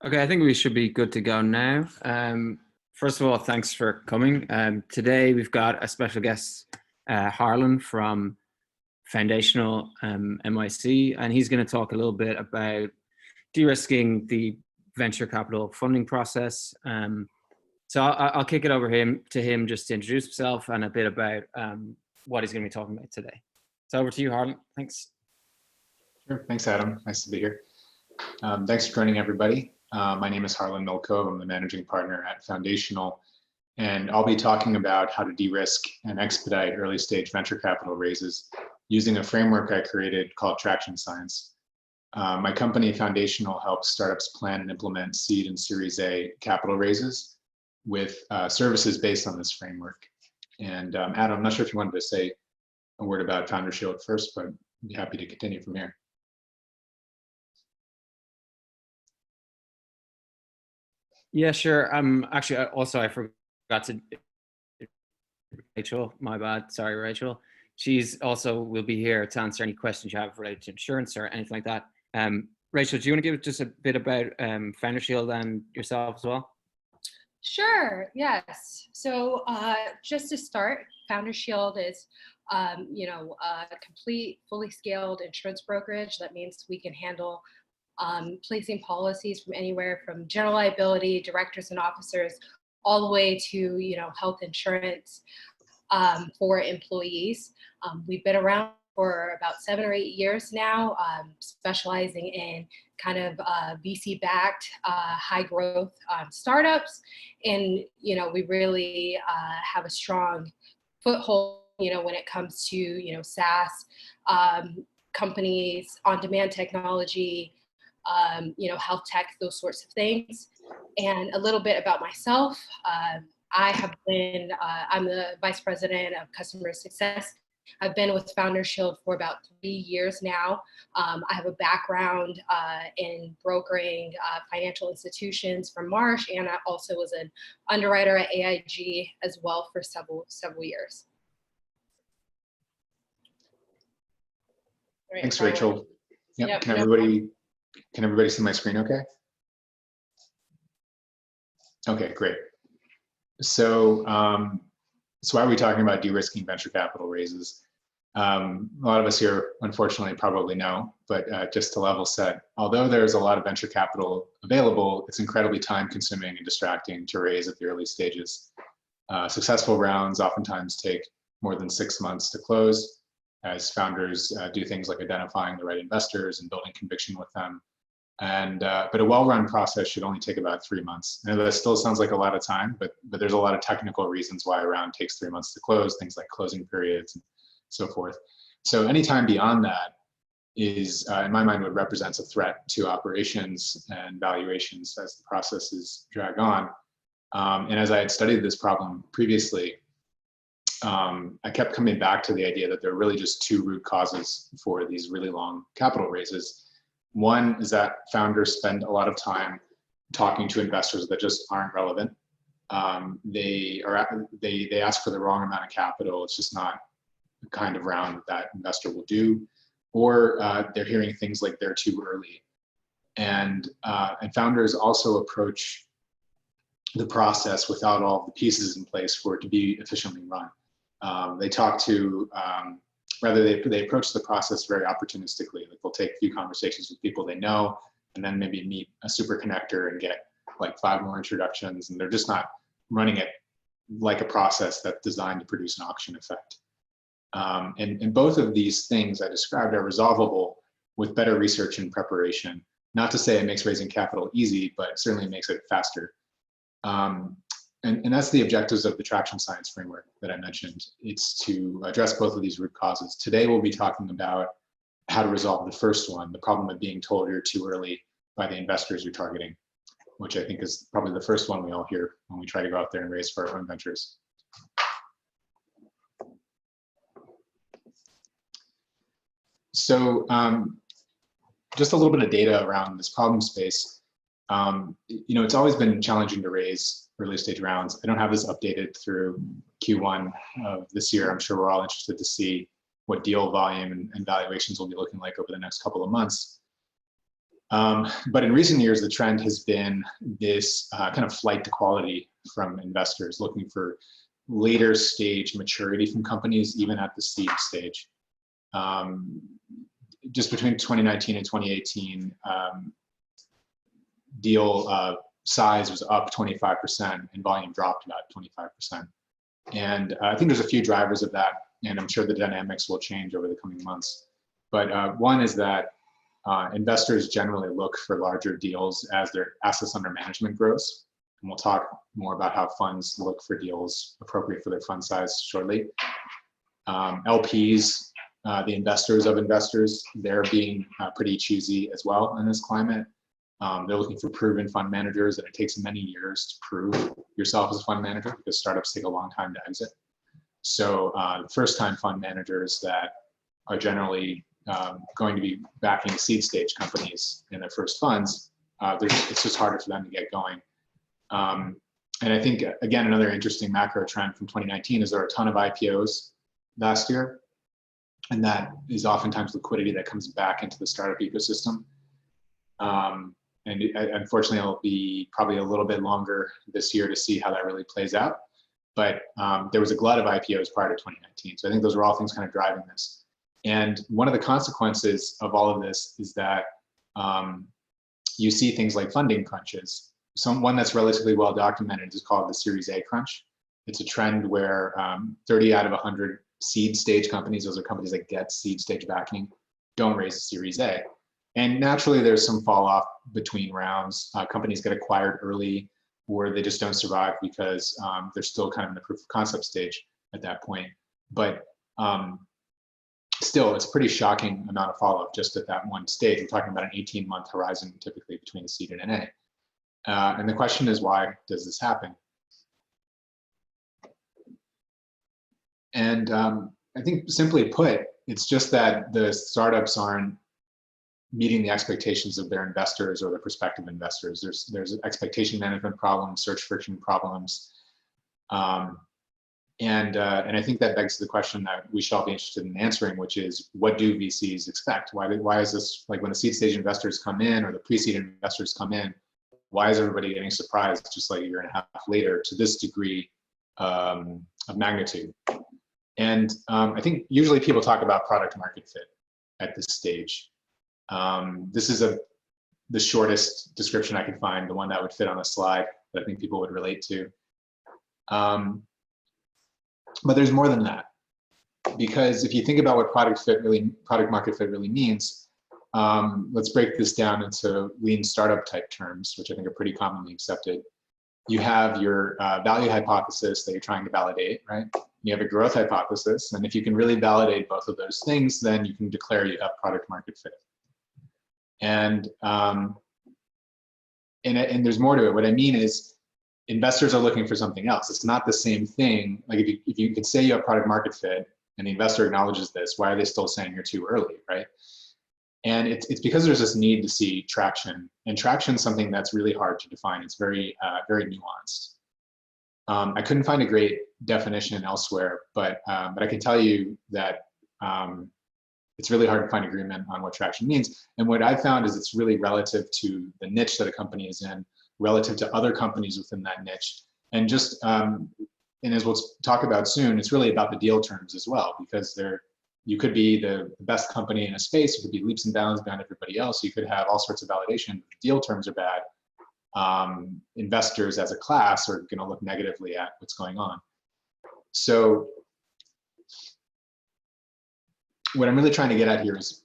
Okay, I think we should be good to go now. First of all, thanks for coming. Today we've got a special guest, Harlan from Foundational MIC, and he's going to talk a little bit about de-risking the venture capital funding process. So I'll kick it over to him just to introduce himself and a bit about what he's going to be talking about today. So over to you, Harlan. Thanks. Sure. Thanks, Adam. Nice to be here. Thanks for joining, everybody. My name is Harlan Milkov. I'm the managing partner at Foundational, and I'll be talking about how to de-risk and expedite early stage venture capital raises using a framework I created called Traction Science. My company, Foundational, helps startups plan and implement seed and Series A capital raises with services based on this framework. And Adam, I'm not sure if you wanted to say a word about Founder Shield first, but I'd be happy to continue from here. Yeah, sure. Actually, I forgot to. Rachel, my bad. Sorry, Rachel. She's also will be here to answer any questions you have related to insurance or anything like that. Rachel, do you want to give just a bit about Founder Shield and yourself as well? Sure. Yes. So just to start, Founder Shield is, a complete, fully scaled insurance brokerage. That means we can handle placing policies from anywhere from general liability, directors and officers, all the way to health insurance for employees. We've been around for about 7 or 8 years now, specializing in kind of VC-backed, high-growth startups, and we really have a strong foothold. When it comes to SaaS companies, on-demand technology, health tech, those sorts of things. And a little bit about myself. I'm the Vice President of Customer Success. I've been with Founder Shield for about 3 years now. I have a background in brokering financial institutions from Marsh, and I also was an underwriter at AIG as well for several years. Right, thanks, Rachel. Yep. Can everybody see my screen okay? Okay, great. So, why are we talking about de-risking venture capital raises? A lot of us here, unfortunately, probably know, but just to level set, although there's a lot of venture capital available, it's incredibly time consuming and distracting to raise at the early stages. Successful rounds oftentimes take more than 6 months to close, as founders do things like identifying the right investors and building conviction with them. And but a well-run process should only take about 3 months. Now, that still sounds like a lot of time, but there's a lot of technical reasons why a round takes 3 months to close, things like closing periods and so forth. So any time beyond that is, in my mind, what represents a threat to operations and valuations as the processes drag on. And as I had studied this problem previously, I kept coming back to the idea that there are really just 2 root causes for these really long capital raises. One is that founders spend a lot of time talking to investors that just aren't relevant. They ask for the wrong amount of capital. It's just not the kind of round that investor will do, or they're hearing things like they're too early. And founders also approach the process without all the pieces in place for it to be efficiently run. They talk to they approach the process very opportunistically. Like they'll take a few conversations with people they know, and then maybe meet a super connector and get like 5 more introductions, and they're just not running it like a process that's designed to produce an auction effect. And both of these things I described are resolvable with better research and preparation. Not to say it makes raising capital easy, but it certainly makes it faster. And that's the objectives of the Traction Science framework that I mentioned. It's to address both of these root causes. Today, we'll be talking about how to resolve the first one, the problem of being told you're too early by the investors you're targeting, which I think is probably the first one we all hear when we try to go out there and raise for our own ventures. So just a little bit of data around this problem space. It's always been challenging to raise early stage rounds. I don't have this updated through Q1 of this year. I'm sure we're all interested to see what deal volume and valuations will be looking like over the next couple of months. But in recent years, the trend has been this kind of flight to quality from investors looking for later stage maturity from companies, even at the seed stage. Just between 2019 and 2018, deal size was up 25% and volume dropped about 25%. And I think there's a few drivers of that, and I'm sure the dynamics will change over the coming months. But one is that investors generally look for larger deals as their assets under management grows. And we'll talk more about how funds look for deals appropriate for their fund size shortly. LPs, the investors of investors, they're being pretty choosy as well in this climate. They're looking for proven fund managers, and it takes many years to prove yourself as a fund manager because startups take a long time to exit. So first-time fund managers that are generally going to be backing seed stage companies in their first funds, it's just harder for them to get going. And I think, again, another interesting macro trend from 2019 is there are a ton of IPOs last year, and that is oftentimes liquidity that comes back into the startup ecosystem. And unfortunately, it'll be probably a little bit longer this year to see how that really plays out. But there was a glut of IPOs prior to 2019. So I think those are all things kind of driving this. And one of the consequences of all of this is that you see things like funding crunches. One that's relatively well documented is called the Series A crunch. It's a trend where 30 out of 100 seed stage companies, those are companies that get seed stage backing, don't raise a Series A. And naturally, there's some fall off between rounds. Companies get acquired early, or they just don't survive because they're still kind of in the proof of concept stage at that point. But still, it's a pretty shocking amount of follow-up just at that one stage. We're talking about an 18-month horizon typically between a seed and an A. And the question is, why does this happen? And I think simply put, it's just that the startups aren't meeting the expectations of their investors or their prospective investors. There's expectation management problems, search friction problems. And I think that begs the question that we should all be interested in answering, which is, what do VCs expect? Why is this, like when the seed stage investors come in or the pre-seed investors come in, why is everybody getting surprised just like a year and a half later to this degree of magnitude? And I think usually people talk about product market fit at this stage. This is the shortest description I could find, the one that would fit on a slide that I think people would relate to. But there's more than that, because if you think about what product market fit really means, let's break this down into lean startup type terms, which I think are pretty commonly accepted. You have your value hypothesis that you're trying to validate, right? You have a growth hypothesis, and if you can really validate both of those things, then you can declare you have product market fit. And there's more to it. What I mean is, investors are looking for something else. It's not the same thing. Like if you could say you have product market fit and the investor acknowledges this, why are they still saying you're too early, right? And it's because there's this need to see traction, and traction is something that's really hard to define. It's very, very nuanced. I couldn't find a great definition elsewhere, but I can tell you that it's really hard to find agreement on what traction means. And what I found is it's really relative to the niche that a company is in, relative to other companies within that niche. And just, and as we'll talk about soon, it's really about the deal terms as well, because you could be the best company in a space, you could be leaps and bounds beyond everybody else, you could have all sorts of validation, but deal terms are bad. Investors as a class are gonna look negatively at what's going on. So what I'm really trying to get at here is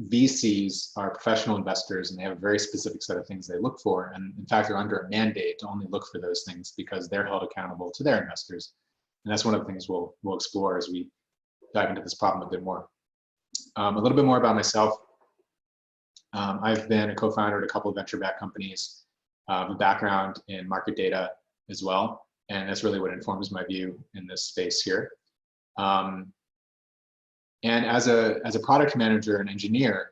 VCs are professional investors, and they have a very specific set of things they look for. And in fact, they're under a mandate to only look for those things because they're held accountable to their investors. And that's one of the things we'll explore as we dive into this problem a bit more. A little bit more about myself. I've been a co-founder at a couple of venture-backed companies, a background in market data as well. And that's really what informs my view in this space here. And as a product manager and engineer,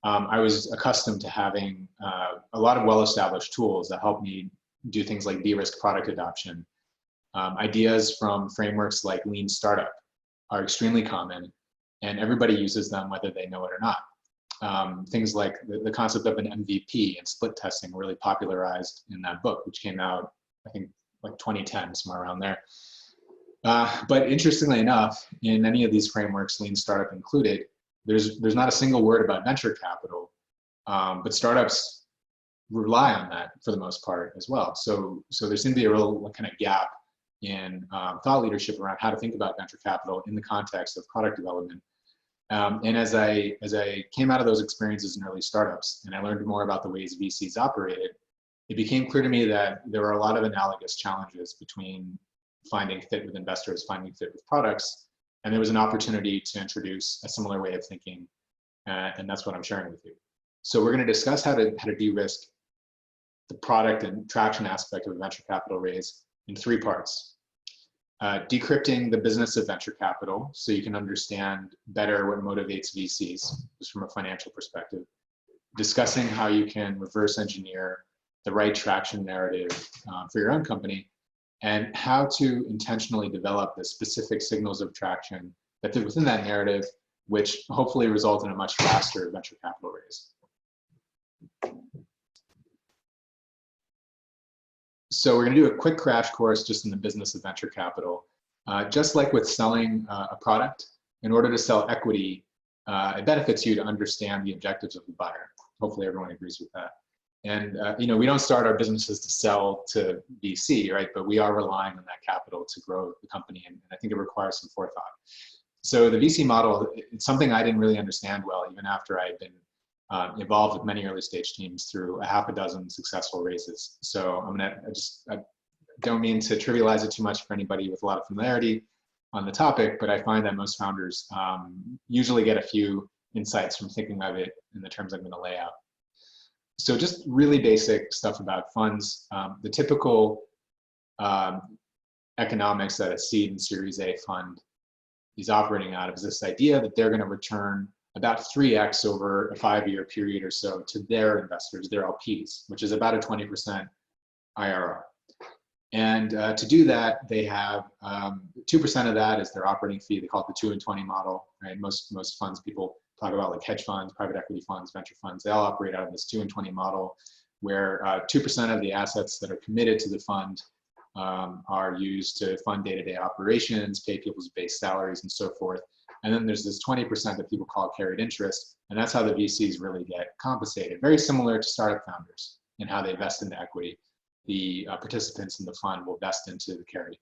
I was accustomed to having a lot of well-established tools that help me do things like de-risk product adoption. Ideas from frameworks like Lean Startup are extremely common, and everybody uses them whether they know it or not. things like the concept of an MVP and split testing were really popularized in that book, which came out, I think, like 2010, somewhere around there. But interestingly enough, in any of these frameworks, lean startup included, there's not a single word about venture capital, but startups rely on that for the most part as well. So there seems to be a real kind of gap in thought leadership around how to think about venture capital in the context of product development. And as I came out of those experiences in early startups, and I learned more about the ways VCs operated, it became clear to me that there were a lot of analogous challenges between finding fit with investors, finding fit with products, and there was an opportunity to introduce a similar way of thinking, and that's what I'm sharing with you. So we're going to discuss how to de-risk the product and traction aspect of a venture capital raise in 3 parts. Decrypting the business of venture capital so you can understand better what motivates VCs, just from a financial perspective. Discussing how you can reverse engineer the right traction narrative for your own company, and how to intentionally develop the specific signals of traction that fit within that narrative, which hopefully result in a much faster venture capital raise. So we're going to do a quick crash course just in the business of venture capital. Just like with selling a product, in order to sell equity, it benefits you to understand the objectives of the buyer. Hopefully everyone agrees with that. And you know, we don't start our businesses to sell to VC, right? But we are relying on that capital to grow the company, and I think it requires some forethought. So the VC model, it's something I didn't really understand well, even after I had been involved with many early stage teams through a half a dozen successful raises. So I don't mean to trivialize it too much for anybody with a lot of familiarity on the topic, but I find that most founders usually get a few insights from thinking of it in the terms I'm going to lay out. So just really basic stuff about funds. The typical economics that a seed and Series A fund is operating out of is this idea that they're going to return about 3x over a 5-year period or so to their investors, their LPs, which is about a 20% IRR. And to do that, they have 2% of that is their operating fee. They call it the 2 and 20 model, right? Most funds, people talk about like hedge funds, private equity funds, venture funds. They all operate out of this 2 and 20 model, where 2% of the assets that are committed to the fund are used to fund day-to-day operations, pay people's base salaries, and so forth. And then there's this 20% that people call carried interest, and that's how the VCs really get compensated. Very similar to startup founders in how they vest into equity. The participants in the fund will vest into the carry.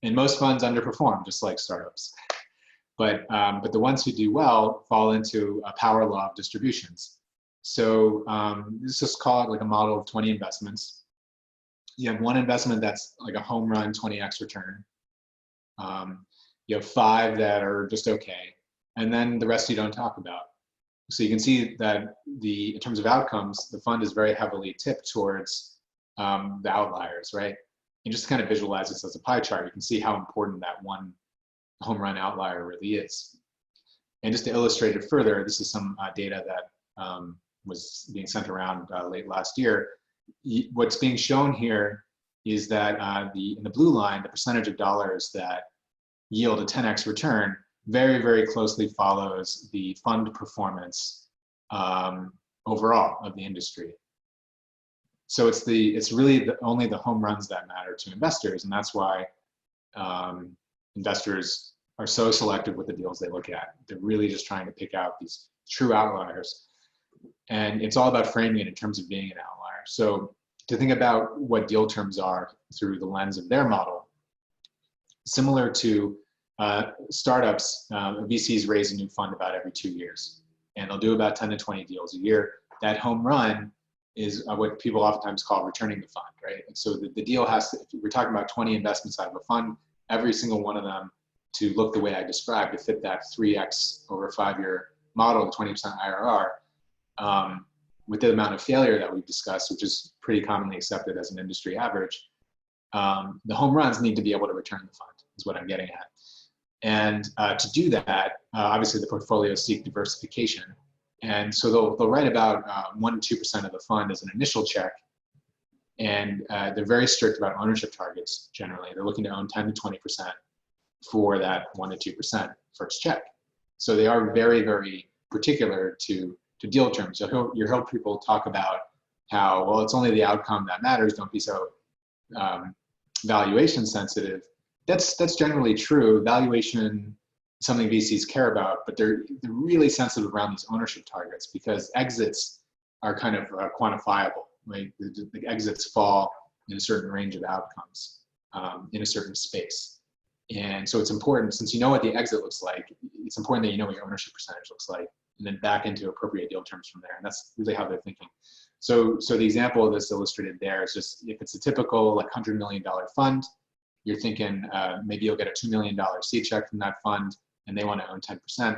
And most funds underperform, just like startups. But the ones who do well fall into a power law of distributions. So let's just call it like a model of 20 investments. You have one investment that's like a home run 20x return. You have 5 that are just okay, and then the rest you don't talk about. So you can see that in terms of outcomes, the fund is very heavily tipped towards the outliers, right? And just to kind of visualize this as a pie chart, you can see how important that one home run outlier really is. And just to illustrate it further, this is some data that was being sent around late last year. What's being shown here is that in the blue line, the percentage of dollars that yield a 10x return very, very closely follows the fund performance overall of the industry. So it's really only the home runs that matter to investors, and that's why investors are so selective with the deals they look at. They're really just trying to pick out these true outliers, and it's all about framing it in terms of being an outlier. So to think about what deal terms are through the lens of their model, similar to startups, VCs raise a new fund about every 2 years, and they'll do about 10 to 20 deals a year. That home run is what people oftentimes call returning the fund, right? And so the deal has to, if we're talking about 20 investments out of a fund, every single one of them to look the way I described, to fit that 3x over a 5-year model, 20% IRR, with the amount of failure that we've discussed, which is pretty commonly accepted as an industry average, the home runs need to be able to return the fund, is what I'm getting at. And to do that, obviously the portfolios seek diversification. And so they'll write about 1 to 2% of the fund as an initial check. And they're very strict about ownership targets generally. They're looking to own 10 to 20% for that 1 to 2% first check. So they are very, very particular to to deal terms. You'll hear people talk about how, well, it's only the outcome that matters. Don't be so valuation sensitive. That's generally true. Valuation is something VCs care about, but they're really sensitive around these ownership targets because exits are kind of quantifiable. Right? The exits fall in a certain range of outcomes in a certain space. And so it's important, since you know what the exit looks like, it's important that you know what your ownership percentage looks like, and then back into appropriate deal terms from there. And that's really how they're thinking. So the example that's illustrated there is just, if it's a typical like $100 million fund, you're thinking maybe you'll get a $2 million seed check from that fund, and they want to own 10%.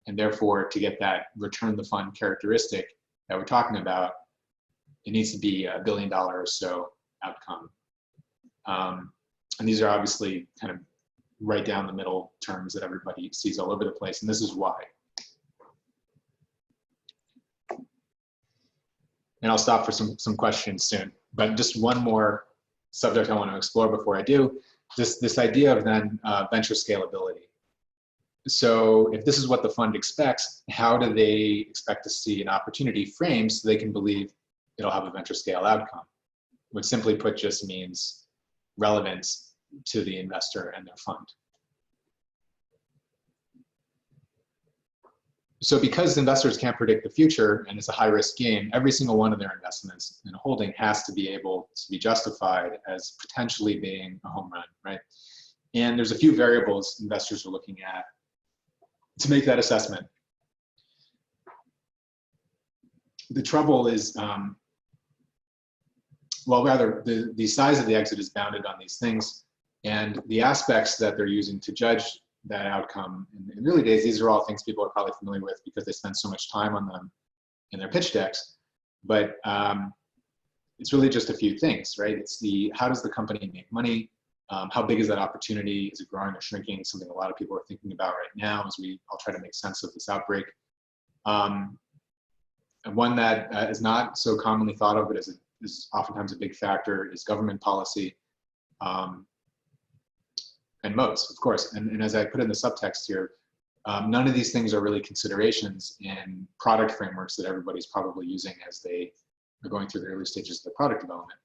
And therefore, to get that return the fund characteristic that we're talking about, it needs to be $1 billion or so outcome. And these are obviously kind of right down the middle terms that everybody sees all over the place, and this is why. And I'll stop for some questions soon, but just one more subject I want to explore before I do, this idea of then venture scalability. So if this is what the fund expects, how do they expect to see an opportunity framed so they can believe it'll have a venture scale outcome? Which simply put just means relevance to the investor and their fund. So because investors can't predict the future and it's a high risk game, every single one of their investments in a holding has to be able to be justified as potentially being a home run, right? And there's a few variables investors are looking at to make that assessment. The trouble is, well, rather, the size of the exit is bounded on these things, and the aspects that they're using to judge that outcome, in the early days, these are all things people are probably familiar with because they spend so much time on them in their pitch decks, but it's really just a few things, right? It's how does the company make money? How big is that opportunity? Is it growing or shrinking? Something a lot of people are thinking about right now as we all try to make sense of this outbreak. And one that is not so commonly thought of, but is oftentimes a big factor, is government policy. And moats, of course. And as I put in the subtext here, none of these things are really considerations in product frameworks that everybody's probably using as they are going through the early stages of their product development,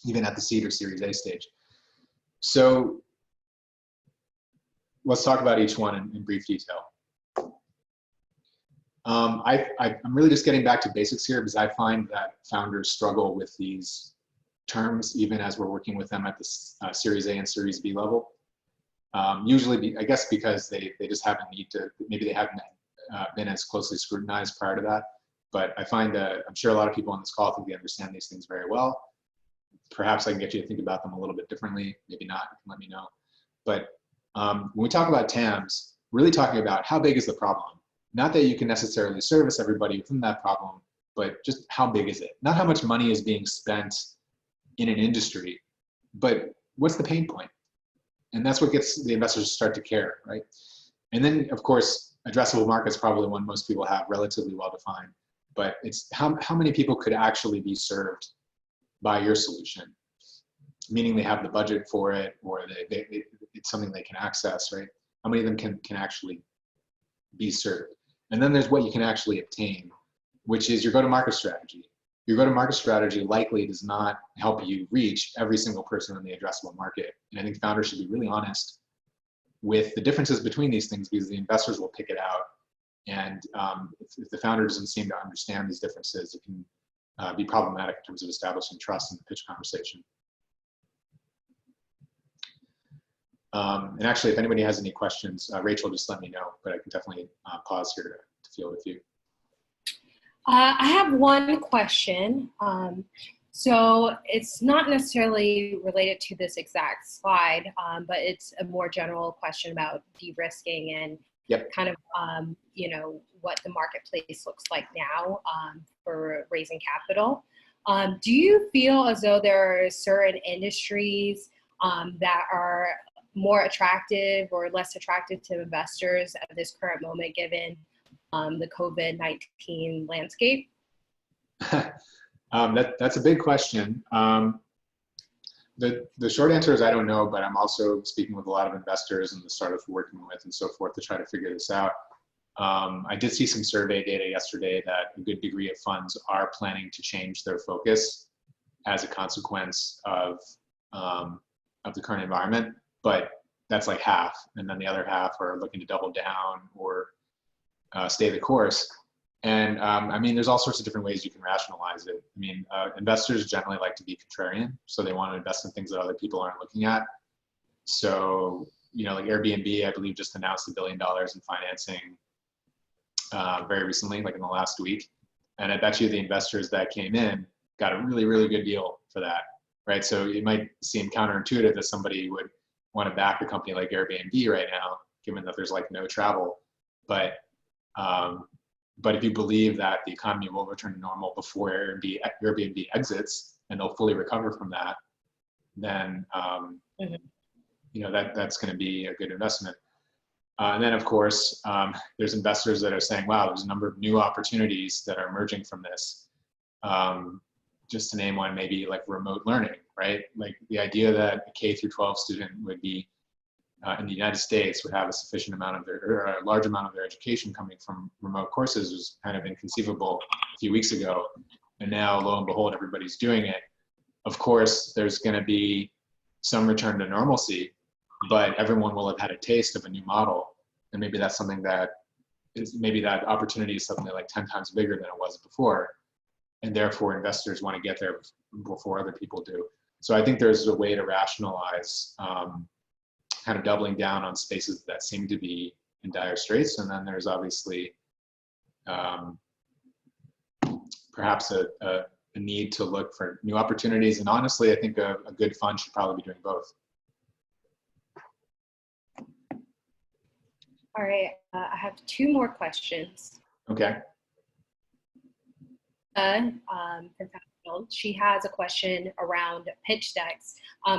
even at the seed or Series A stage. So let's talk about each one in brief detail. I'm really just getting back to basics here because I find that founders struggle with these terms even as we're working with them at the Series A and Series B level. Usually, I guess because they just haven't maybe they haven't been as closely scrutinized prior to that. But I find that I'm sure a lot of people on this call think they understand these things very well. Perhaps I can get you to think about them a little bit differently. Maybe not, you can let me know. But when we talk about TAMs, we're really talking about how big is the problem. Not that you can necessarily service everybody within that problem, but just how big is it? Not how much money is being spent in an industry, but what's the pain point? And that's what gets the investors to start to care, right? And then, of course, addressable market's probably one most people have relatively well defined, but it's how many people could actually be served by your solution, meaning they have the budget for it, or it's something they can access, right? How many of them can actually be served? And then there's what you can actually obtain, which is your go-to-market strategy. Your go-to-market strategy likely does not help you reach every single person in the addressable market. And I think founders should be really honest with the differences between these things because the investors will pick it out. And if the founder doesn't seem to understand these differences, it can be problematic in terms of establishing trust in the pitch conversation. And actually, if anybody has any questions, Rachel, just let me know, but I can definitely pause here to field with you. I have one question. So it's not necessarily related to this exact slide, but it's a more general question about de-risking and kind of, you know, what the marketplace looks like now for raising capital. Do you feel as though there are certain industries that are more attractive or less attractive to investors at this current moment, given the COVID-19 landscape? That's a big question. The short answer is I don't know, but I'm also speaking with a lot of investors and the startups we're working with and so forth to try to figure this out. I did see some survey data yesterday that a good degree of funds are planning to change their focus as a consequence of the current environment, but that's like half, and then the other half are looking to double down or stay the course. And I mean, there's all sorts of different ways you can rationalize it. I mean, investors generally like to be contrarian, so they want to invest in things that other people aren't looking at. So, you know, like Airbnb, I believe, just announced $1 billion in financing very recently, like in the last week. And I bet you the investors that came in got a really, really good deal for that, right? So it might seem counterintuitive that somebody would want to back a company like Airbnb right now, given that there's like no travel. But if you believe that the economy will return to normal before Airbnb exits and they'll fully recover from that, then you know, that's going to be a good investment. And then, of course, there's investors that are saying, wow, there's a number of new opportunities that are emerging from this. Just to name one, maybe like remote learning, right? Like the idea that a K through 12 student would be in the United States would have a sufficient amount of or a large amount of their education coming from remote courses was kind of inconceivable a few weeks ago. And now, lo and behold, everybody's doing it. Of course, there's going to be some return to normalcy, but everyone will have had a taste of a new model. And maybe that's something that maybe that opportunity is suddenly like 10 times bigger than it was before. And therefore investors want to get there before other people do. So I think there's a way to rationalize kind of doubling down on spaces that seem to be in dire straits. And then there's obviously perhaps a need to look for new opportunities. And honestly, I think a good fund should probably be doing both. All right, I have 2 more questions. Okay. From Fairfield, she has a question around pitch decks,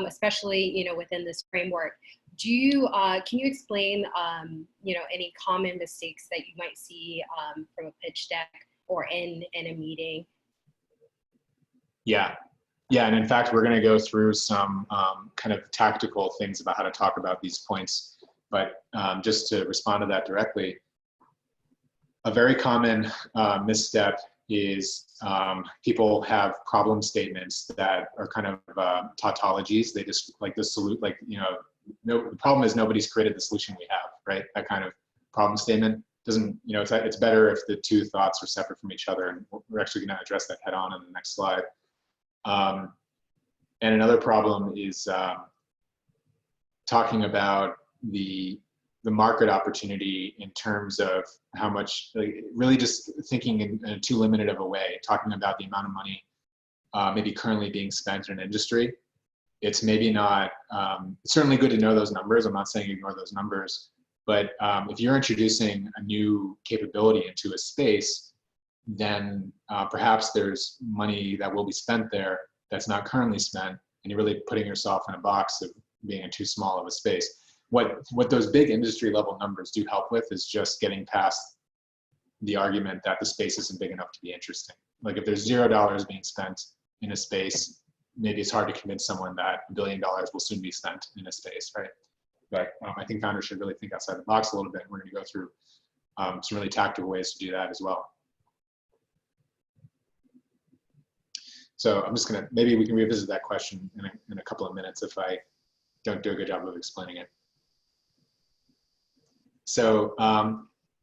especially, you know, within this framework. Do you, can you explain, you know, any common mistakes that you might see from a pitch deck or in a meeting? Yeah. Yeah, and in fact, we're going to go through some kind of tactical things about how to talk about these points. But just to respond to that directly, a very common misstep is people have problem statements that are kind of tautologies. They just like the solution, like, you know, the problem is nobody's created the solution we have, right? That kind of problem statement doesn't, you know, it's better if the 2 thoughts are separate from each other, and we're actually going to address that head on in the next slide. And another problem is talking about the market opportunity in terms of how much, like, really just thinking in too limited of a way, talking about the amount of money maybe currently being spent in an industry. It's maybe not, it's certainly good to know those numbers. I'm not saying ignore those numbers, but if you're introducing a new capability into a space, then perhaps there's money that will be spent there that's not currently spent, and you're really putting yourself in a box of being in too small of a space. What those big industry level numbers do help with is just getting past the argument that the space isn't big enough to be interesting. Like if there's $0 being spent in a space, maybe it's hard to convince someone that $1 billion will soon be spent in a space, right? But I think founders should really think outside the box a little bit. We're going to go through some really tactical ways to do that as well. So I'm just going to, maybe we can revisit that question in a couple of minutes if I don't do a good job of explaining it. So I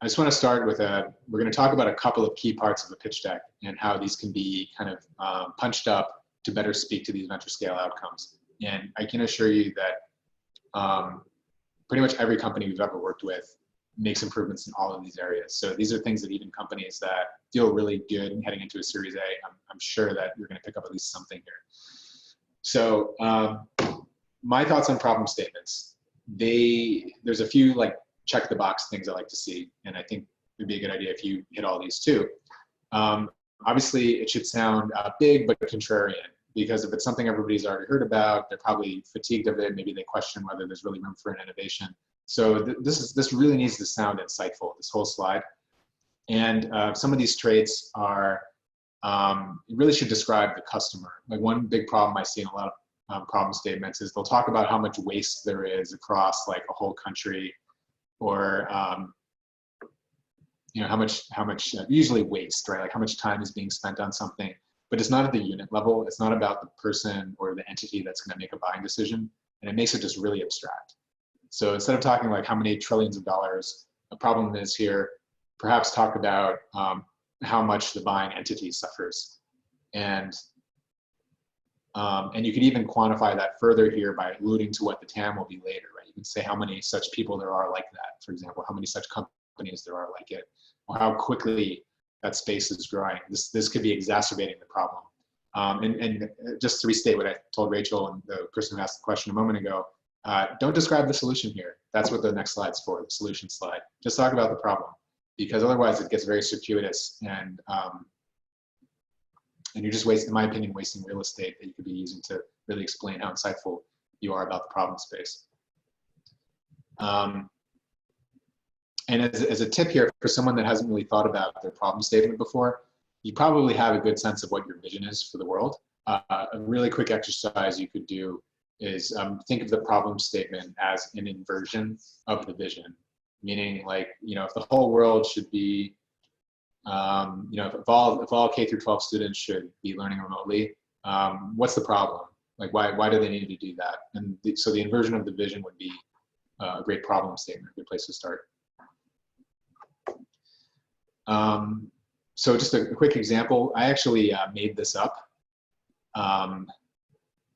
just want to start with we're going to talk about a couple of key parts of the pitch deck and how these can be kind of punched up to better speak to these venture scale outcomes. And I can assure you that pretty much every company we've ever worked with makes improvements in all of these areas. So these are things that even companies that feel really good heading into a Series A, I'm sure that you're going to pick up at least something here. So my thoughts on problem statements. There's a few like check the box things I like to see, and I think it'd be a good idea if you hit all these too. Obviously, it should sound big but contrarian, because if it's something everybody's already heard about, they're probably fatigued of it. Maybe they question whether there's really room for an innovation. So this really needs to sound insightful, this whole slide. And some of these traits are, it really should describe the customer. Like one big problem I see in a lot of problem statements is they'll talk about how much waste there is across like a whole country, or how much usually waste, right? Like how much time is being spent on something, but it's not at the unit level. It's not about the person or the entity that's going to make a buying decision, and it makes it just really abstract. So instead of talking like how many trillions of dollars a problem is here, perhaps talk about how much the buying entity suffers, and you could even quantify that further here by alluding to what the TAM will be later, right? You can say how many such people there are like that, for example, how many such companies there are like it, or how quickly that space is growing. This could be exacerbating the problem. And just to restate what I told Rachel and the person who asked the question a moment ago, don't describe the solution here. That's what the next slide's for, the solution slide. Just talk about the problem, because otherwise it gets very circuitous, and you're just wasting, in my opinion, wasting real estate that you could be using to really explain how insightful you are about the problem space. And as a tip here, for someone that hasn't really thought about their problem statement before, you probably have a good sense of what your vision is for the world. A really quick exercise you could do is think of the problem statement as an inversion of the vision. Meaning, like, if the whole world should be, if all K through 12 students should be learning remotely, what's the problem? Like, why do they need to do that? And so the inversion of the vision would be a great problem statement, a good place to start. So just a quick example. I actually made this up.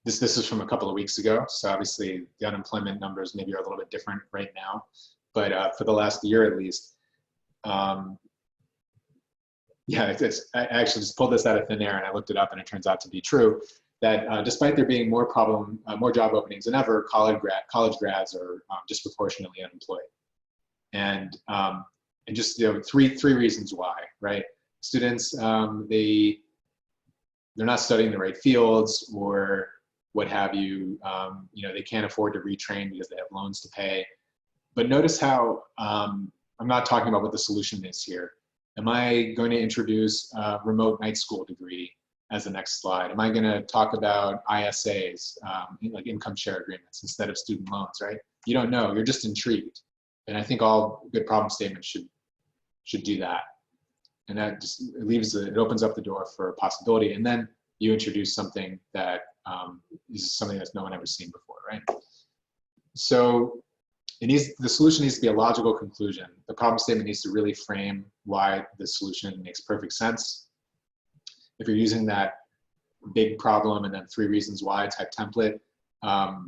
This is from a couple of weeks ago. So obviously the unemployment numbers maybe are a little bit different right now, but for the last year at least, yeah, I actually just pulled this out of thin air and I looked it up, and it turns out to be true that despite there being more job openings than ever, college grads are disproportionately unemployed. And just three reasons why, right? Students, they're not studying the right fields or what have you. They can't afford to retrain because they have loans to pay. But notice how I'm not talking about what the solution is here. Am I going to introduce a remote night school degree as the next slide? Am I going to talk about ISAs, like income share agreements, instead of student loans, right? You don't know. You're just intrigued. And I think all good problem statements should do that. And that just it opens up the door for possibility. And then you introduce something that is something that no one ever seen before, right? So the solution needs to be a logical conclusion. The problem statement needs to really frame why the solution makes perfect sense. If you're using that big problem and then 3 reasons why type template,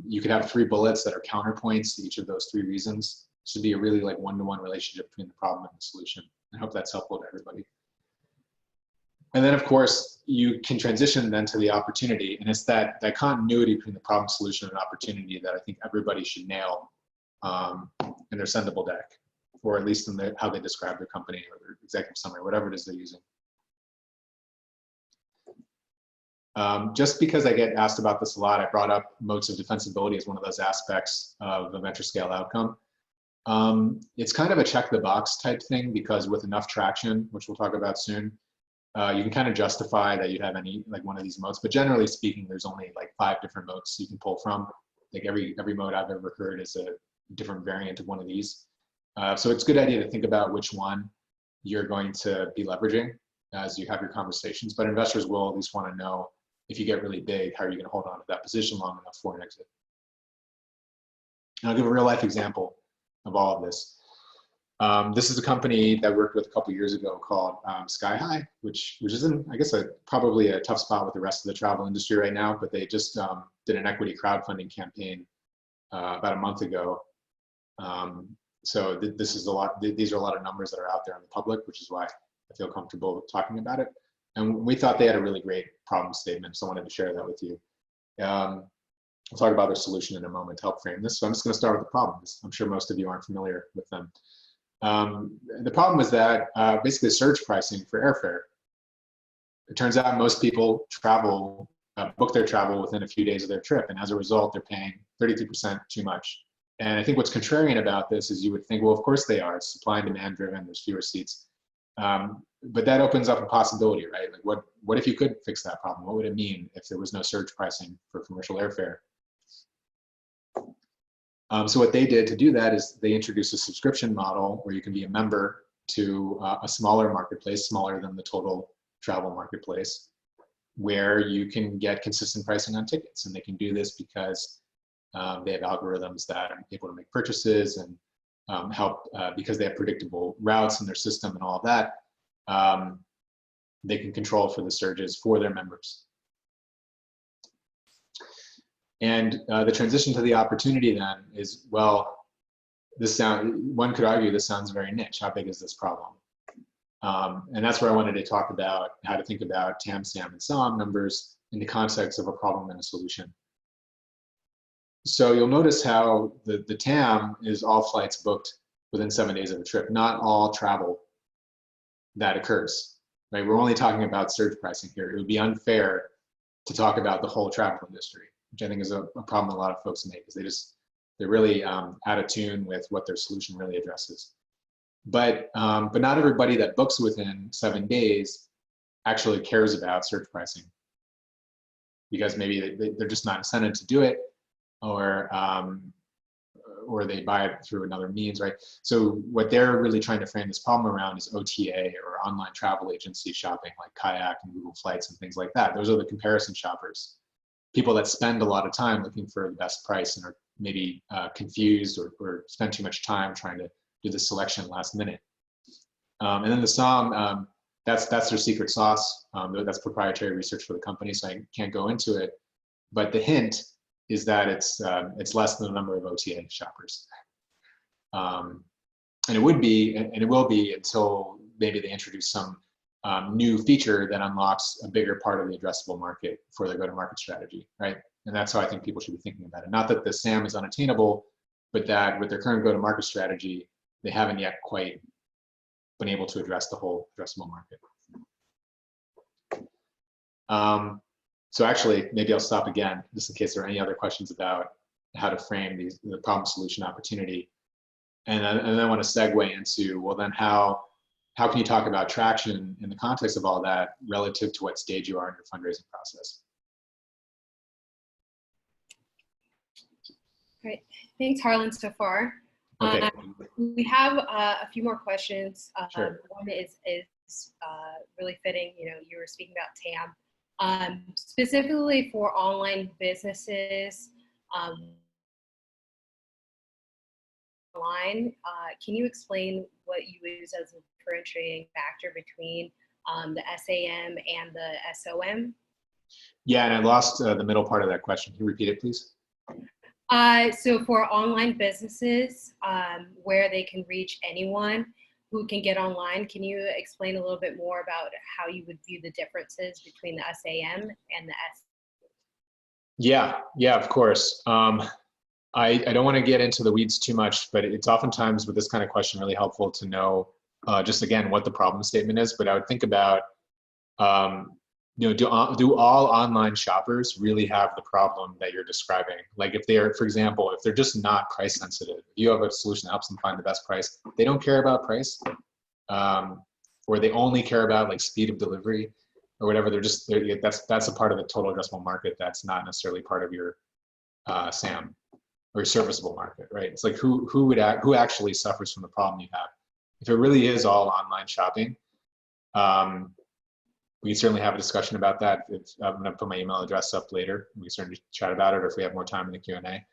you could have 3 bullets that are counterpoints to each of those 3 reasons. It should be a really like one-to-one relationship between the problem and the solution. I hope that's helpful to everybody. And then of course, you can transition then to the opportunity, and it's that continuity between the problem, solution, and opportunity that I think everybody should nail in their sendable deck, or at least in how they describe their company or their executive summary, whatever it is they're using. Just because I get asked about this a lot, I brought up modes of defensibility as one of those aspects of a venture scale outcome. It's kind of a check the box type thing, because with enough traction, which we'll talk about soon, you can kind of justify that you have like one of these modes. But generally speaking, there's only like 5 different modes you can pull from. Like every mode I've ever heard is a different variant of one of these. So it's a good idea to think about which one you're going to be leveraging as you have your conversations. But investors will at least want to know, if you get really big, how are you going to hold on to that position long enough for an exit? And I'll give a real life example of all of this. This is a company that I worked with a couple years ago called Sky High, which is in, I guess, probably a tough spot with the rest of the travel industry right now, but they just did an equity crowdfunding campaign about a month ago. So these are a lot of numbers that are out there in the public, which is why I feel comfortable talking about it. And we thought they had a really great problem statement, so I wanted to share that with you. We'll talk about their solution in a moment to help frame this. So I'm just going to start with the problems. I'm sure most of you aren't familiar with them. The problem is that basically surge pricing for airfare. It turns out most people book their travel within a few days of their trip, and as a result, they're paying 33% too much. And I think what's contrarian about this is you would think, well, of course they are. It's supply and demand driven. There's fewer seats. But that opens up a possibility, right? Like what if you could fix that problem? What would it mean if there was no surge pricing for commercial airfare? So what they did to do that is they introduced a subscription model where you can be a member to a smaller marketplace, smaller than the total travel marketplace, where you can get consistent pricing on tickets. And they can do this because they have algorithms that are able to make purchases and help, because they have predictable routes in their system and all of that, they can control for the surges for their members. And the transition to the opportunity then is, well, one could argue this sounds very niche. How big is this problem? And that's where I wanted to talk about how to think about TAM, SAM, and SOM numbers in the context of a problem and a solution. So you'll notice how the TAM is all flights booked within 7 days of a trip, not all travel that occurs, right? We're only talking about surge pricing here. It would be unfair to talk about the whole travel industry, which I think is a problem a lot of folks make, is they're really out of tune with what their solution really addresses. But not everybody that books within 7 days actually cares about surge pricing, because maybe they're just not incented to do it, or they buy it through another means, right? So what they're really trying to frame this problem around is OTA, or online travel agency shopping, like Kayak and Google Flights and things like that. Those are the comparison shoppers, people that spend a lot of time looking for the best price and are maybe confused or spend too much time trying to do the selection last minute. And then the SOM, that's their secret sauce. That's proprietary research for the company, so I can't go into it. But the hint is that it's less than the number of OTA shoppers. And it would be, and it will be, until maybe they introduce some new feature that unlocks a bigger part of the addressable market for their go-to-market strategy, right? And that's how I think people should be thinking about it. Not that the SAM is unattainable, but that with their current go-to-market strategy, they haven't yet quite been able to address the whole addressable market. So actually, maybe I'll stop again, just in case there are any other questions about how to frame the problem solution opportunity. And then I want to segue into, well, then how can you talk about traction in the context of all that relative to what stage you are in your fundraising process? Great. Thanks, Harlan, so far. Okay. We have a few more questions. Sure. One is really fitting. You know, you were speaking about TAM. Specifically for online businesses, online, can you explain what you use as a differentiating factor between the SAM and the SOM? Yeah, and I lost the middle part of that question. Can you repeat it, please? So for online businesses, where they can reach anyone who can get online, can you explain a little bit more about how you would view the differences between the SAM and the S? Yeah, of course. I don't want to get into the weeds too much, but it's oftentimes with this kind of question really helpful to know just again what the problem statement is. But I would think about, do all online shoppers really have the problem that you're describing? Like if they are, for example, if they're just not price sensitive, if you have a solution that helps them find the best price, they don't care about price, or they only care about like speed of delivery or whatever. That's a part of the total addressable market that's not necessarily part of your SAM or your serviceable market, right? It's like who actually suffers from the problem you have? If it really is all online shopping, we can certainly have a discussion about that. I'm going to put my email address up later. We can certainly chat about it, or if we have more time in the Q&A.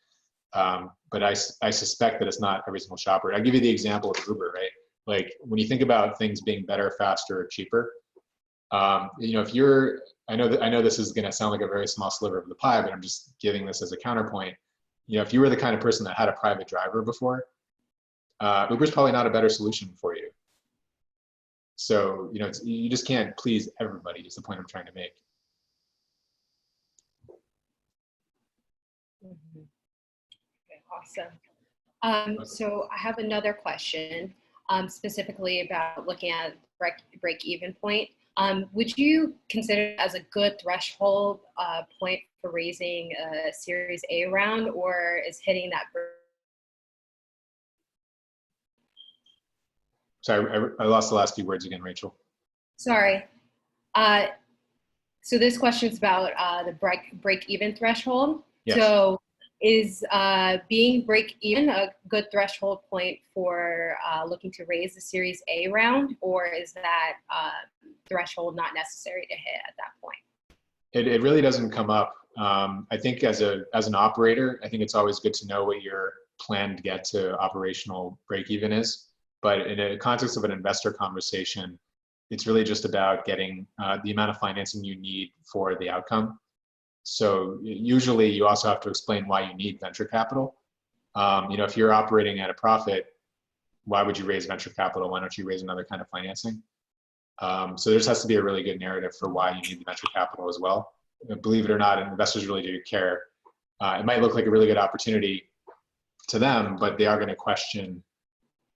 But I suspect that it's not every single shopper. I'll give you the example of Uber, right? Like when you think about things being better, faster, or cheaper, if you're, I know this is going to sound like a very small sliver of the pie, but I'm just giving this as a counterpoint. If you were the kind of person that had a private driver before, Uber's probably not a better solution for you. So, you just can't please everybody is the point I'm trying to make. Mm-hmm. Okay, awesome. So I have another question, specifically about looking at break-even point. Would you consider it as a good threshold point for raising a Series A round, or is hitting that? Sorry, I lost the last few words again, Rachel. Sorry. So this question is about the break-even threshold. Yes. So Is being break even a good threshold point for looking to raise the Series A round, or is that threshold not necessary to hit at that point? It really doesn't come up. I think as an operator, I think it's always good to know what your plan to get to operational break even is. But in a context of an investor conversation, it's really just about getting the amount of financing you need for the outcome. So usually you also have to explain why you need venture capital. If you're operating at a profit, why would you raise venture capital? Why don't you raise another kind of financing? So there just has to be a really good narrative for why you need the venture capital as well. Believe it or not, investors really do care. It might look like a really good opportunity to them, but they are going to question,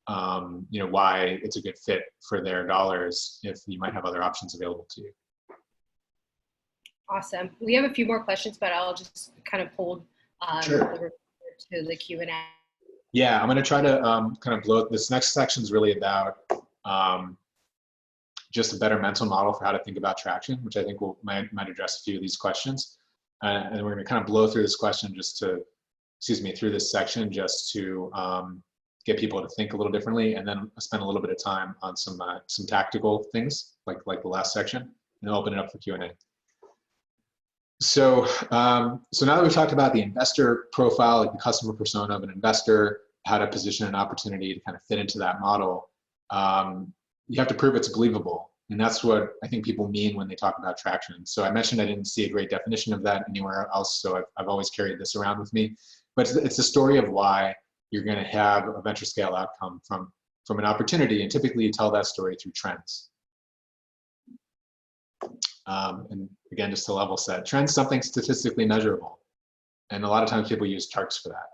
why it's a good fit for their dollars if you might have other options available to you. Awesome. We have a few more questions, but I'll just kind of hold Sure. to the Q&A. Yeah, I'm going to try to kind of blow. This next section is really about just a better mental model for how to think about traction, which I think might address a few of these questions. And we're going to kind of blow through this question through this section just to get people to think a little differently, and then spend a little bit of time on some tactical things like the last section, and then open it up for Q&A. So now that we've talked about the investor profile, like the customer persona of an investor, how to position an opportunity to kind of fit into that model, you have to prove it's believable. And that's what I think people mean when they talk about traction. So I mentioned I didn't see a great definition of that anywhere else, so I've always carried this around with me. But it's the story of why you're going to have a venture scale outcome from an opportunity, and typically you tell that story through trends. And again, just to level set, trends something statistically measurable. And a lot of times people use charts for that.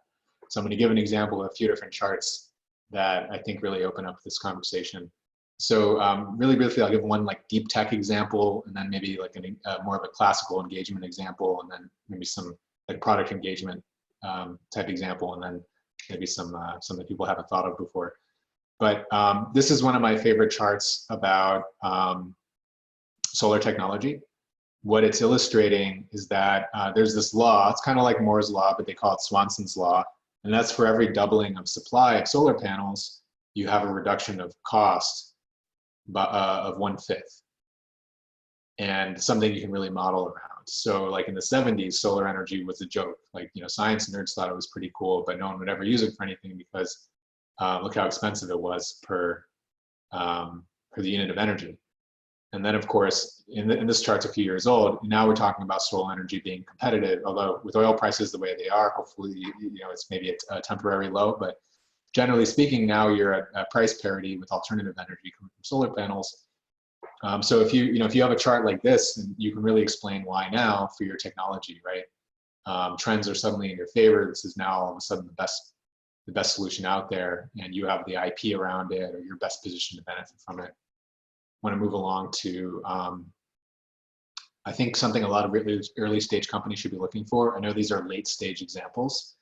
So I'm going to give an example of a few different charts that I think really open up this conversation. So really briefly, I'll give one like deep tech example, and then maybe like more of a classical engagement example, and then maybe some like product engagement type example, and then maybe some that people haven't thought of before. But this is one of my favorite charts about solar technology. What it's illustrating is that there's this law. It's kind of like Moore's law, but they call it Swanson's law. And that's for every doubling of supply of solar panels, you have a reduction of cost of 1/5. And something you can really model around. So like in the 70s, solar energy was a joke. Like, science nerds thought it was pretty cool, but no one would ever use it for anything because look how expensive it was per the unit of energy. And then, of course, in this chart's a few years old. Now we're talking about solar energy being competitive. Although with oil prices the way they are, hopefully, it's maybe a temporary low. But generally speaking, now you're at price parity with alternative energy coming from solar panels. So if you have a chart like this, and you can really explain why now for your technology, right? Trends are suddenly in your favor. This is now all of a sudden the best solution out there, and you have the IP around it, or you're best positioned to benefit from it. Want to move along to, I think something a lot of early stage companies should be looking for. I know these are late stage examples,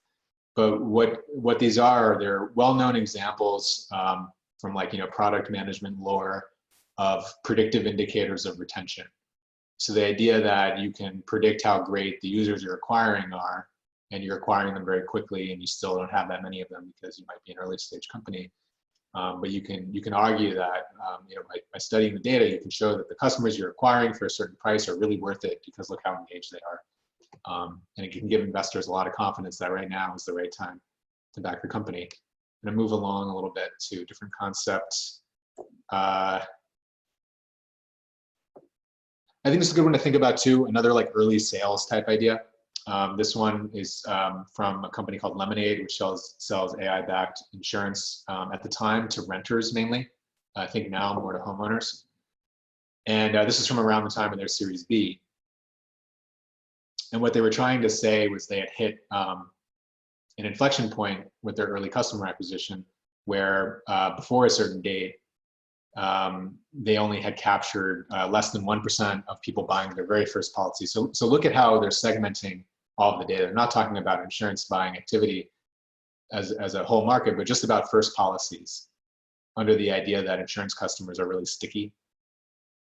but what these are, they're well-known examples from like, product management lore of predictive indicators of retention. So the idea that you can predict how great the users you're acquiring are, and you're acquiring them very quickly, and you still don't have that many of them because you might be an early stage company. But you can argue that by studying the data, you can show that the customers you're acquiring for a certain price are really worth it because look how engaged they are. And it can give investors a lot of confidence that right now is the right time to back the company. I'm going to move along a little bit to different concepts. I think this is a good one to think about too. Another like early sales type idea. This one is from a company called Lemonade, which sells AI-backed insurance at the time to renters mainly. I think now more to homeowners. And this is from around the time of their Series B. And what they were trying to say was they had hit an inflection point with their early customer acquisition, where before a certain date, they only had captured less than 1% of people buying their very first policy. So look at how they're segmenting all of the data. They're not talking about insurance buying activity as a whole market, but just about first policies, under the idea that insurance customers are really sticky.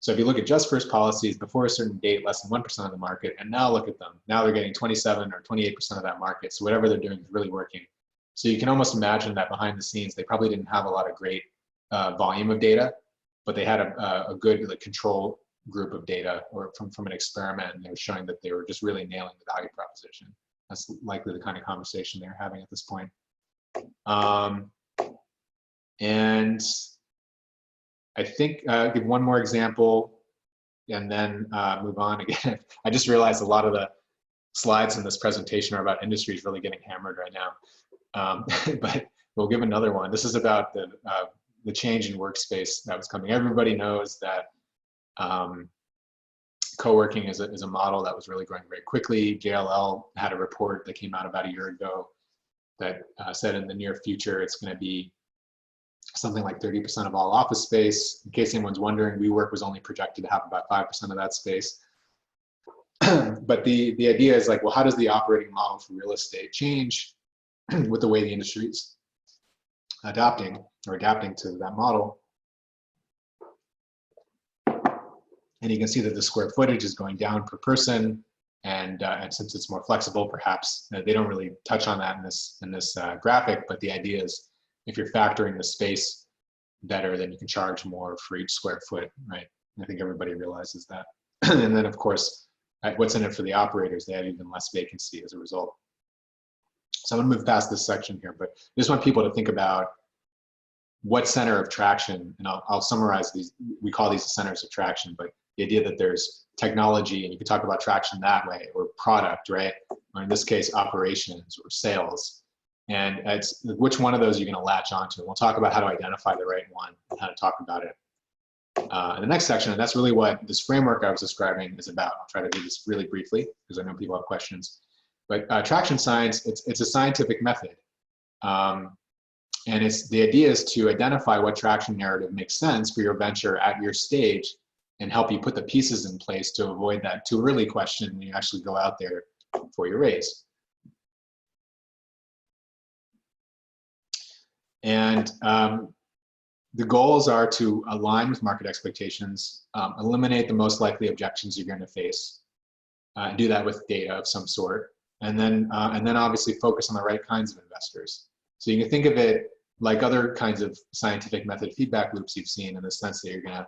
So if you look at just first policies before a certain date, less than 1% of the market, and now look at them. Now they're getting 27 or 28% of that market. So whatever they're doing is really working. So you can almost imagine that behind the scenes, they probably didn't have a lot of great volume of data, but they had a good control group of data or from an experiment, and they were showing that they were just really nailing the value proposition. That's likely the kind of conversation they're having at this point. And I think give one more example and then move on again. I just realized a lot of the slides in this presentation are about industries really getting hammered right now. But we'll give another one. This is about the change in workspace that was coming. Everybody knows that co-working is a model that was really growing very quickly. JLL had a report that came out about a year ago that said in the near future it's going to be something like 30% of all office space. In case anyone's wondering, WeWork was only projected to have about 5% of that space. But the idea is like, well, how does the operating model for real estate change with the way the industry's adapting to that model? And you can see that the square footage is going down per person, and since it's more flexible, perhaps they don't really touch on that in this graphic. But the idea is, if you're factoring the space better, then you can charge more for each square foot, right? I think everybody realizes that. And then, of course, what's in it for the operators? They have even less vacancy as a result. So I'm gonna move past this section here, but I just want people to think about what center of traction, and I'll summarize these. We call these the centers of traction, but the idea that there's technology, and you can talk about traction that way, or product, right? Or in this case, operations or sales. And it's which one of those you're going to latch onto. And we'll talk about how to identify the right one and how to talk about it in the next section. And that's really what this framework I was describing is about. I'll try to do this really briefly because I know people have questions. But traction science, it's a scientific method. And the idea is to identify what traction narrative makes sense for your venture at your stage and help you put the pieces in place to avoid that too early question when you actually go out there for your raise. And the goals are to align with market expectations, eliminate the most likely objections you're going to face, and do that with data of some sort, and then obviously focus on the right kinds of investors. So you can think of it like other kinds of scientific method feedback loops you've seen, in the sense that you're going to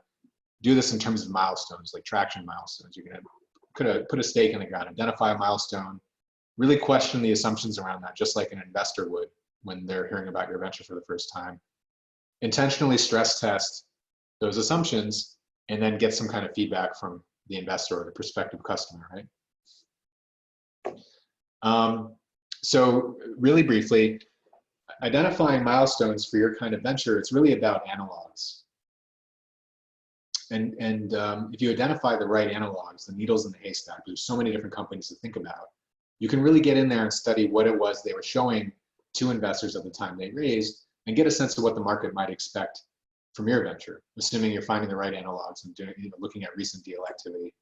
do this in terms of milestones, like traction milestones. You're going to put a stake in the ground, identify a milestone, really question the assumptions around that, just like an investor would when they're hearing about your venture for the first time. Intentionally stress test those assumptions, and then get some kind of feedback from the investor or the prospective customer, right? So really briefly, identifying milestones for your kind of venture, it's really about analogs. And if you identify the right analogs, the needles in the haystack, there's so many different companies to think about, you can really get in there and study what it was they were showing to investors at the time they raised, and get a sense of what the market might expect from your venture, assuming you're finding the right analogs and looking at recent deal activity.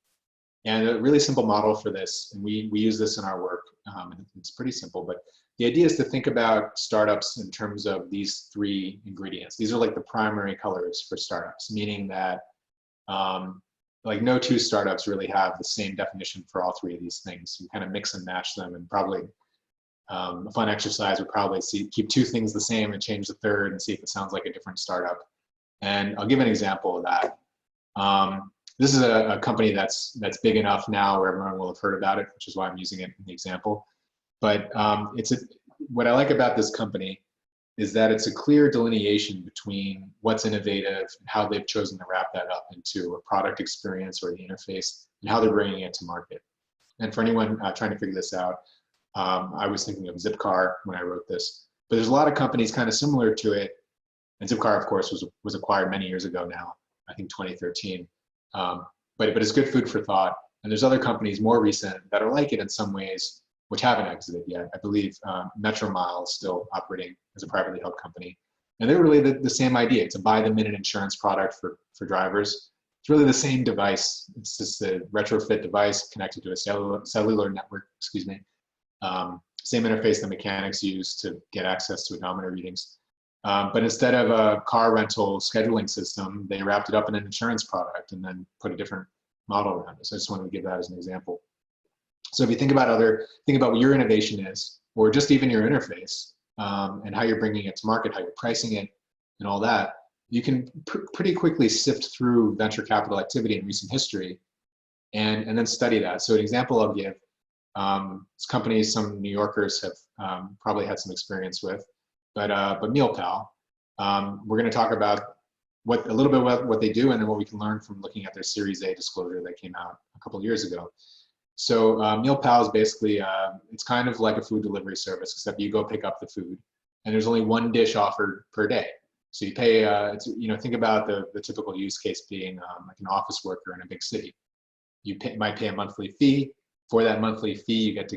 And a really simple model for this, and we use this in our work, and it's pretty simple, but the idea is to think about startups in terms of these three ingredients. These are like the primary colors for startups, meaning that like no two startups really have the same definition for all three of these things. You kind of mix and match them, and probably a fun exercise would probably keep two things the same and change the third and see if it sounds like a different startup. And I'll give an example of that. This is a company that's big enough now where everyone will have heard about it, which is why I'm using it in the example. But what I like about this company is that it's a clear delineation between what's innovative and how they've chosen to wrap that up into a product experience or the interface, and how they're bringing it to market. And for anyone trying to figure this out, I was thinking of Zipcar when I wrote this, but there's a lot of companies kind of similar to it. And Zipcar, of course, was acquired many years ago now, I think 2013. But it's good food for thought. And there's other companies more recent that are like it in some ways, which haven't exited yet. I believe Metromile is still operating as a privately held company. And they're really the same idea. It's a by-the-minute insurance product for drivers. It's really the same device. It's just a retrofit device connected to a cellular network, same interface the mechanics use to get access to odometer readings. But instead of a car rental scheduling system, they wrapped it up in an insurance product and then put a different model around it. So I just wanted to give that as an example. So if you think about what your innovation is, or just even your interface, and how you're bringing it to market, how you're pricing it, and all that, you can pretty quickly sift through venture capital activity in recent history, and then study that. So an example I'll give, companies some New Yorkers have probably had some experience with, but MealPal. We're going to talk about a little bit about what they do, and then what we can learn from looking at their Series A disclosure that came out a couple of years ago. So MealPal is basically, it's kind of like a food delivery service, except you go pick up the food, and there's only one dish offered per day. So you pay, think about the typical use case being like an office worker in a big city. You might pay a monthly fee. For that monthly fee, you get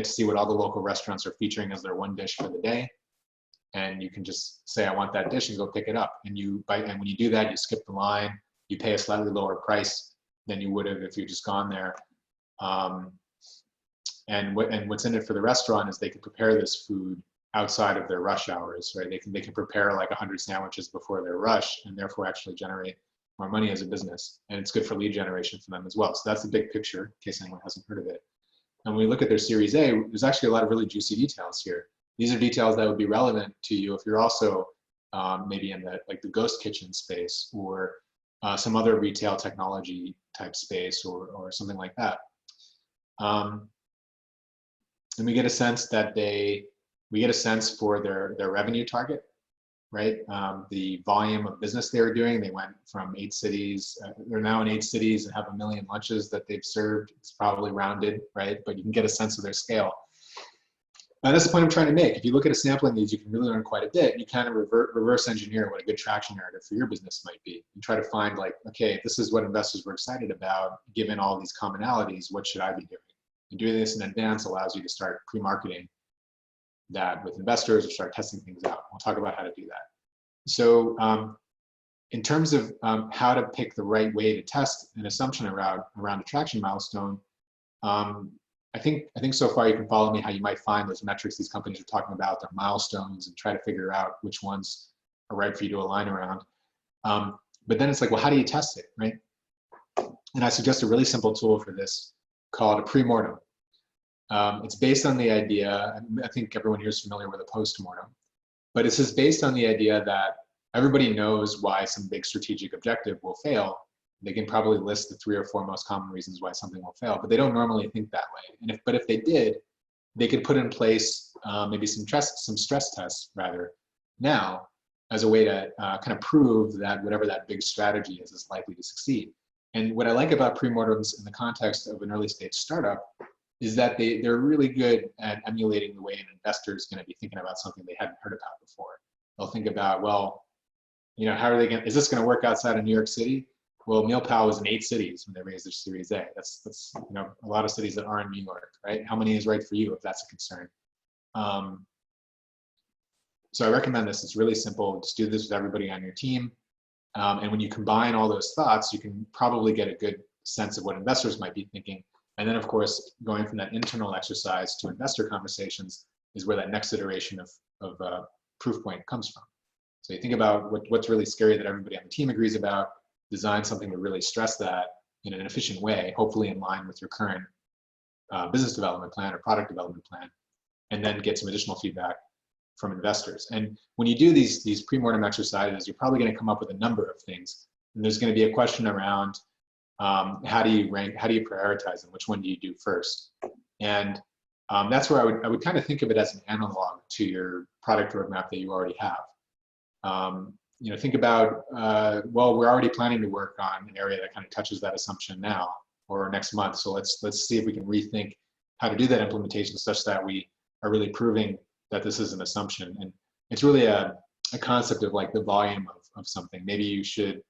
to see what all the local restaurants are featuring as their one dish for the day, and you can just say, I want that dish, and go pick it up. And when you do that, you skip the line. You pay a slightly lower price than you would have if you just gone there. And what's in it for the restaurant is they can prepare this food outside of their rush hours, right? They can prepare like 100 sandwiches before their rush, and therefore actually generate more money as a business. And it's good for lead generation for them as well. So that's the big picture, in case anyone hasn't heard of it. And when we look at their Series A, there's actually a lot of really juicy details here. These are details that would be relevant to you if you're also maybe in the ghost kitchen space, or some other retail technology type space, or something like that. And we get a sense for their revenue target, right? The volume of business they were doing. They went from 8 cities. They're now in 8 cities and have 1 million lunches that they've served. It's probably rounded, right? But you can get a sense of their scale. And that's the point I'm trying to make. If you look at a sampling of these, you can really learn quite a bit. You kind of reverse engineer what a good traction narrative for your business might be, and try to find, like, okay, if this is what investors were excited about, given all these commonalities, what should I be doing? And doing this in advance allows you to start pre-marketing that with investors, or start testing things out. We'll talk about how to do that. So in terms of how to pick the right way to test an assumption around a traction milestone, I think so far you can follow me how you might find those metrics these companies are talking about, their milestones, and try to figure out which ones are right for you to align around. But then it's like, well, how do you test it, right? And I suggest a really simple tool for this called a pre-mortem. It's based on the idea, I think everyone here is familiar with a post-mortem, but it's just based on the idea that everybody knows why some big strategic objective will fail. They can probably list the 3 or 4 most common reasons why something will fail, but they don't normally think that way. And if they did, they could put in place maybe some stress tests rather now, as a way to kind of prove that whatever that big strategy is likely to succeed. And what I like about pre-mortems in the context of an early stage startup is that they're really good at emulating the way an investor is going to be thinking about something they hadn't heard about before. They'll think about, well, how are they going? Is this going to work outside of New York City? Well, MealPal was in 8 cities when they raised their Series A. That's a lot of cities that aren't New York, right? How many is right for you if that's a concern? So I recommend this. It's really simple. Just do this with everybody on your team. And when you combine all those thoughts, you can probably get a good sense of what investors might be thinking. And then, of course, going from that internal exercise to investor conversations is where that next iteration of proof point comes from. So you think about what's really scary that everybody on the team agrees about, design something to really stress that in an efficient way, hopefully in line with your current business development plan or product development plan, and then get some additional feedback from investors. And when you do these pre-mortem exercises, you're probably going to come up with a number of things. And there's going to be a question around how do you rank, how do you prioritize them, which one do you do first? And that's where I would kind of think of it as an analog to your product roadmap that you already have. Think about, well, we're already planning to work on an area that kind of touches that assumption now or next month. So let's see if we can rethink how to do that implementation such that we are really proving that this is an assumption. And it's really a concept of like the volume of something. Maybe you should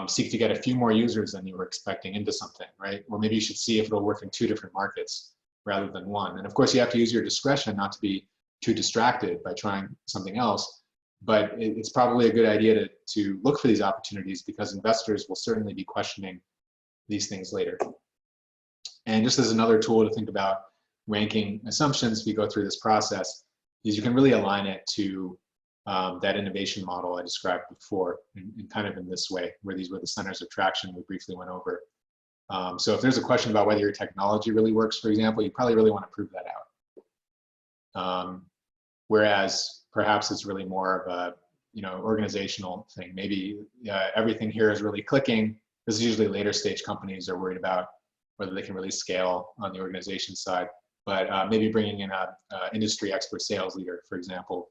seek to get a few more users than you were expecting into something, right? Or maybe you should see if it'll work in 2 different markets rather than 1. And of course, you have to use your discretion not to be too distracted by trying something else. But it's probably a good idea to look for these opportunities, because investors will certainly be questioning these things later. And just as another tool to think about ranking assumptions, if you go through this process, is you can really align it to that innovation model I described before, in kind of in this way, where these were the centers of traction we briefly went over. So if there's a question about whether your technology really works, for example, you probably really want to prove that out. Whereas perhaps it's really more of a, organizational thing. Maybe everything here is really clicking. This is usually later stage companies are worried about whether they can really scale on the organization side. But maybe bringing in a industry expert sales leader, for example,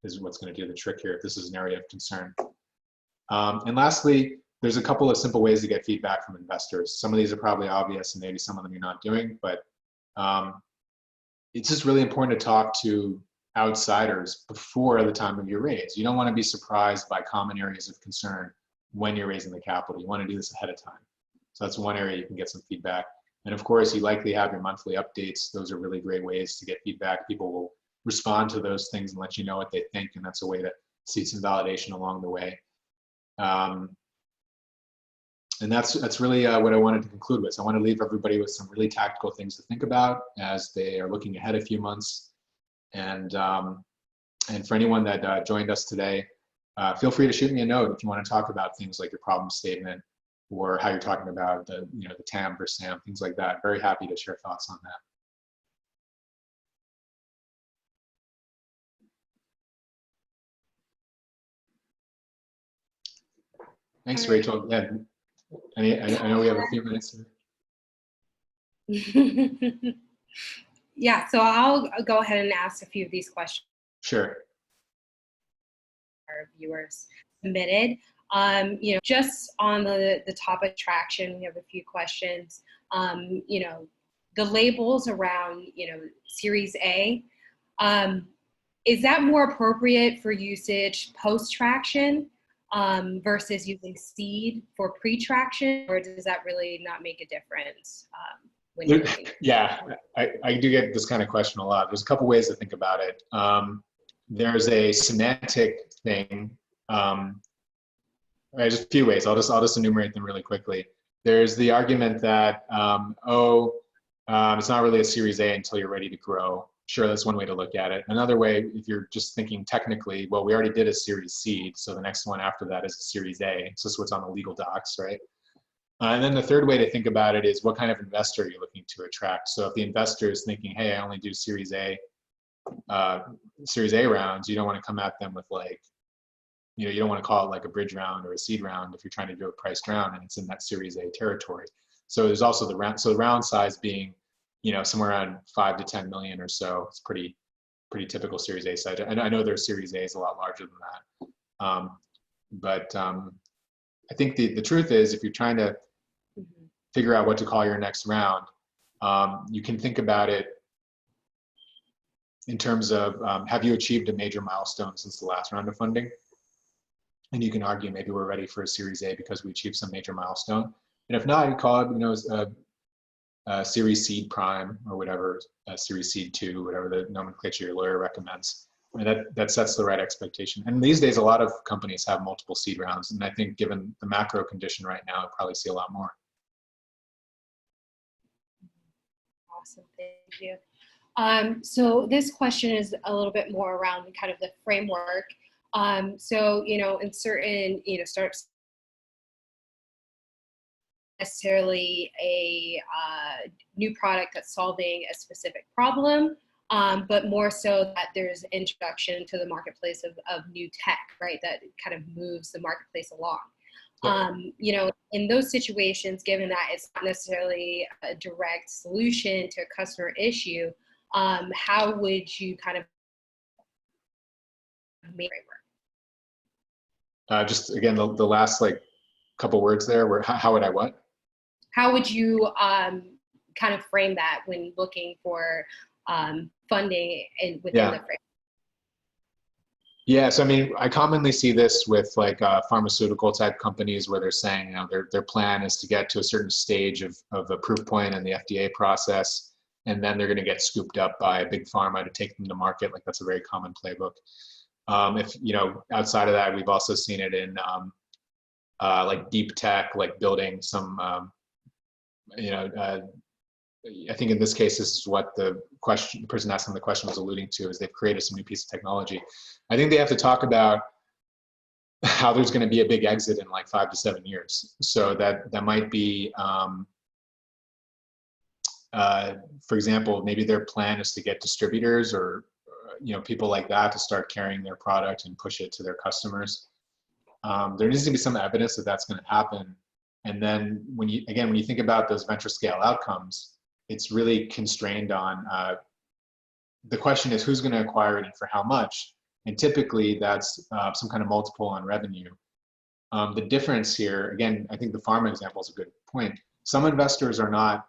is what's going to do the trick here if this is an area of concern. And lastly, there's a couple of simple ways to get feedback from investors. Some of these are probably obvious and maybe some of them you're not doing, but it's just really important to talk to outsiders before the time of your raise. You don't want to be surprised by common areas of concern when you're raising the capital. You want to do this ahead of time. So that's one area you can get some feedback. And of course, you likely have your monthly updates. Those are really great ways to get feedback. People will respond to those things and let you know what they think, and that's a way to see some validation along the way. And that's really what I wanted to conclude with. So I want to leave everybody with some really tactical things to think about as they are looking ahead a few months. And for anyone that joined us today, feel free to shoot me a note if you want to talk about things like your problem statement or how you're talking about the TAM versus SAM, things like that. Very happy to share thoughts on that. Thanks, Rachel. Yeah, I know we have a few minutes here. Yeah, so I'll go ahead and ask a few of these questions. Sure. Our viewers submitted. Just on the topic traction, we have a few questions. The labels around, Series A, is that more appropriate for usage post-traction versus using seed for pre-traction, or does that really not make a difference? Yeah, I do get this kind of question a lot. There's a couple ways to think about it. There's a semantic thing. There's a few ways. I'll just enumerate them really quickly. There's the argument that it's not really a Series A until you're ready to grow. Sure, that's one way to look at it. Another way, if you're just thinking technically, well, we already did a Series Seed, so the next one after that is a Series A. So this is what's on the legal docs, right? And then the third way to think about it is what kind of investor you're looking to attract. So if the investor is thinking, hey, I only do Series A rounds, you don't want to come at them with you don't want to call it like a bridge round or a seed round if you're trying to do a priced round and it's in that Series A territory. So there's also the round. So the round size being, somewhere around 5 to 10 million or so. It's pretty typical Series A size. And I know their Series A is a lot larger than that. But I think the truth is, if you're trying to figure out what to call your next round, you can think about it in terms of have you achieved a major milestone since the last round of funding? And you can argue maybe we're ready for a Series A because we achieved some major milestone. And if not, you call it Series Seed Prime or whatever, Series Seed 2, whatever the nomenclature your lawyer recommends. I mean, that sets the right expectation. And these days, a lot of companies have multiple seed rounds. And I think given the macro condition right now, I'll probably see a lot more. Awesome, thank you. So this question is a little bit more around kind of the framework. In certain, startups, necessarily a new product that's solving a specific problem, but more so that there's introduction to the marketplace of new tech, right? That kind of moves the marketplace along. In those situations, given that it's not necessarily a direct solution to a customer issue, how would you kind of make it work? Just again, the last couple words there were how would I what? How would you kind of frame that when looking for funding within the framework? Yeah, so I mean, I commonly see this with pharmaceutical type companies where they're saying, their plan is to get to a certain stage of a proof point in the FDA process, and then they're going to get scooped up by a big pharma to take them to market. That's a very common playbook. Outside of that, we've also seen it in deep tech, building some I think in this case, this is what the person asking the question was alluding to, is they've created some new piece of technology. I think they have to talk about how there's going to be a big exit in like 5 to 7 years. So that might be, for example, maybe their plan is to get distributors or people like that to start carrying their product and push it to their customers. There needs to be some evidence that that's going to happen. And then when you think about those venture scale outcomes, it's really constrained on, the question is who's going to acquire it and for how much? And typically that's some kind of multiple on revenue. The difference here, again, I think the pharma example is a good point. Some investors are not,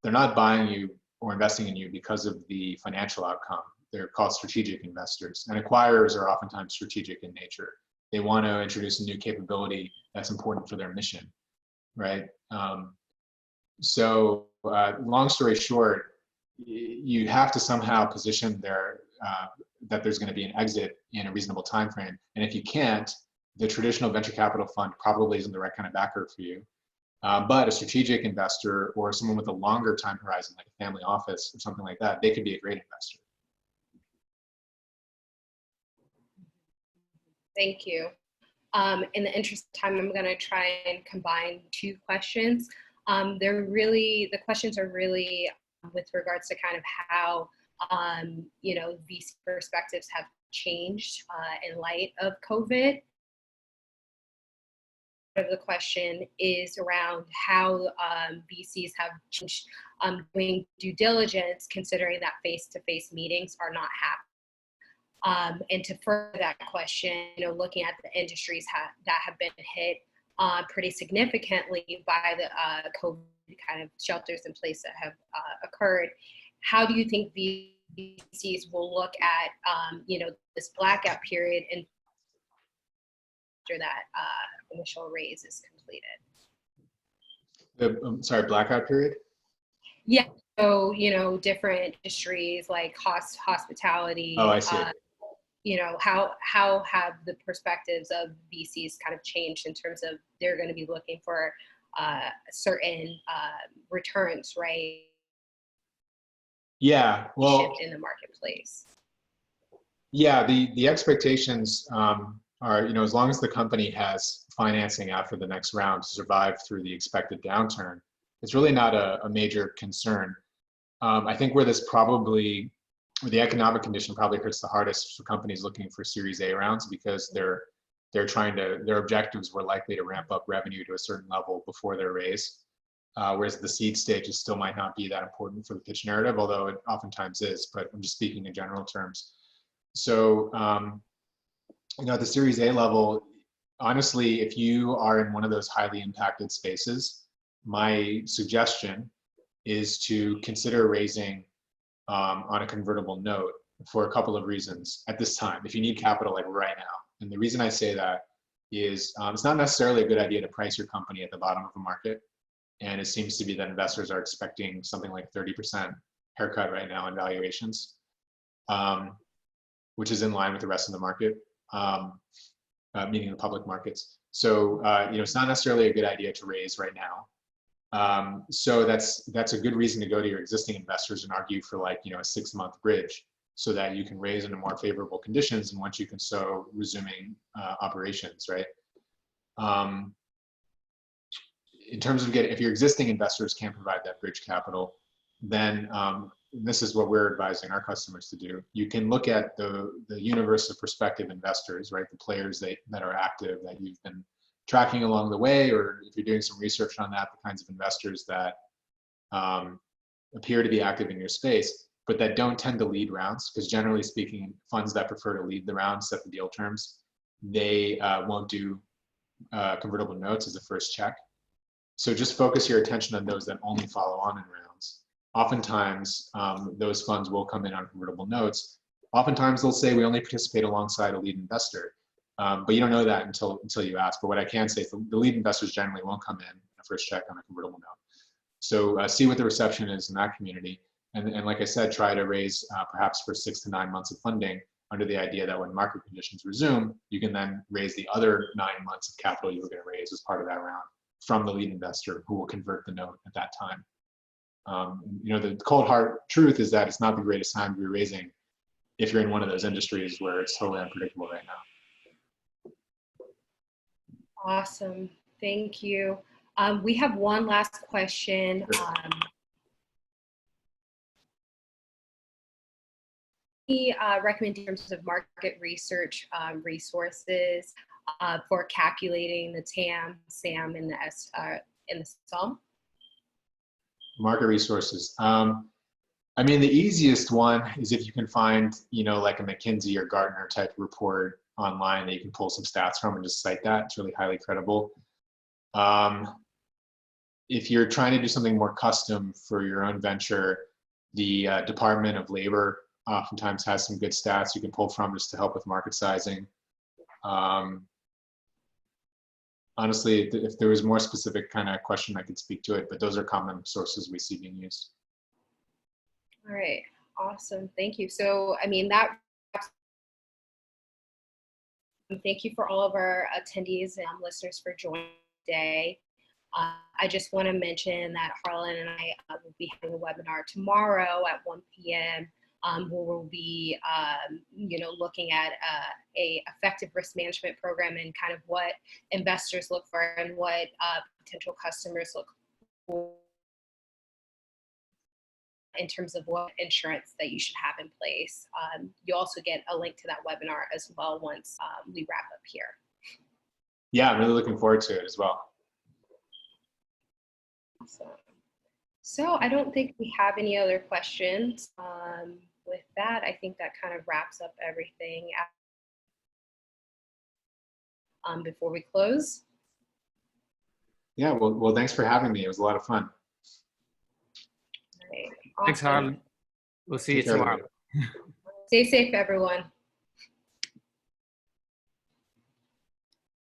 they're not buying you or investing in you because of the financial outcome. They're called strategic investors, and acquirers are oftentimes strategic in nature. They want to introduce a new capability that's important for their mission, right? So long story short, you have to somehow position that there's going to be an exit in a reasonable time frame. And if you can't, the traditional venture capital fund probably isn't the right kind of backer for you. But a strategic investor or someone with a longer time horizon, like a family office or something like that, they could be a great investor. Thank you. In the interest of time, I'm going to try and combine two questions. The questions are really with regards to kind of how, VC perspectives have changed in light of COVID. The question is around how VCs have changed doing due diligence, considering that face-to-face meetings are not happening. And to further that question, looking at the industries that have been hit pretty significantly by the COVID kind of shelters in place that have occurred, how do you think VCs will look at, this blackout period and after that initial raise is completed? Sorry, blackout period? Yeah. So, different industries like hospitality. Oh, I see. How have the perspectives of VCs kind of changed in terms of they're going to be looking for certain returns, right? Yeah, well, shift in the marketplace. Yeah, the expectations are, as long as the company has financing after the next round to survive through the expected downturn, it's really not a major concern. I think where the economic condition probably hurts the hardest for companies looking for Series A rounds, because their objectives were likely to ramp up revenue to a certain level before their raise. Whereas the seed stages still might not be that important for the pitch narrative, although it oftentimes is, but I'm just speaking in general terms. So, at the Series A level, honestly, if you are in one of those highly impacted spaces, my suggestion is to consider raising on a convertible note for a couple of reasons at this time, if you need capital like right now. And the reason I say that is it's not necessarily a good idea to price your company at the bottom of the market. And it seems to be that investors are expecting something like 30% haircut right now in valuations, which is in line with the rest of the market, meaning the public markets. So, it's not necessarily a good idea to raise right now. So that's a good reason to go to your existing investors and argue for a 6-month bridge, so that you can raise into more favorable conditions, and once you can sow resuming operations, right? In terms of if your existing investors can't provide that bridge capital, then this is what we're advising our customers to do. You can look at the universe of prospective investors, right? The players that are active that you've been tracking along the way, or if you're doing some research on that, the kinds of investors that appear to be active in your space, but that don't tend to lead rounds, because generally speaking, funds that prefer to lead the round, set the deal terms, they won't do convertible notes as a first check. So just focus your attention on those that only follow on in rounds. Oftentimes, those funds will come in on convertible notes. Oftentimes, they'll say we only participate alongside a lead investor, but you don't know that until you ask. But what I can say is the lead investors generally won't come in a first check on a convertible note. So see what the reception is in that community, and like I said, try to raise perhaps for 6 to 9 months of funding, under the idea that when market conditions resume, you can then raise the other 9 months of capital you were going to raise as part of that round from the lead investor, who will convert the note at that time. You know, the cold hard truth is that it's not the greatest time to be raising if you're in one of those industries where it's totally unpredictable right now. Awesome. Thank you. We have one last question. Any recommendations of market research resources for calculating the TAM, SAM, and the SOM? Market resources. I mean, the easiest one is if you can find, you know, like a McKinsey or Gartner type report online that you can pull some stats from and just cite that. It's really highly credible. If you're trying to do something more custom for your own venture, the Department of Labor oftentimes has some good stats you can pull from just to help with market sizing. Honestly, if there was more specific kind of question, I could speak to it, but those are common sources we see being used. All right, awesome, thank you. So, I mean, thank you for all of our attendees and listeners for joining today. I just want to mention that Harlan and I will be having a webinar tomorrow at 1 p.m. Where we'll be, you know, looking at a effective risk management program and kind of what investors look for and what potential customers look for in terms of what insurance that you should have in place. You also get a link to that webinar as well once we wrap up here. Yeah, I'm really looking forward to it as well. Awesome. So I don't think we have any other questions. With that, I think that kind of wraps up everything. Before we close. Yeah, well, thanks for having me. It was a lot of fun. Right. Awesome. Thanks, Harlan. We'll see you tomorrow. Stay safe, everyone.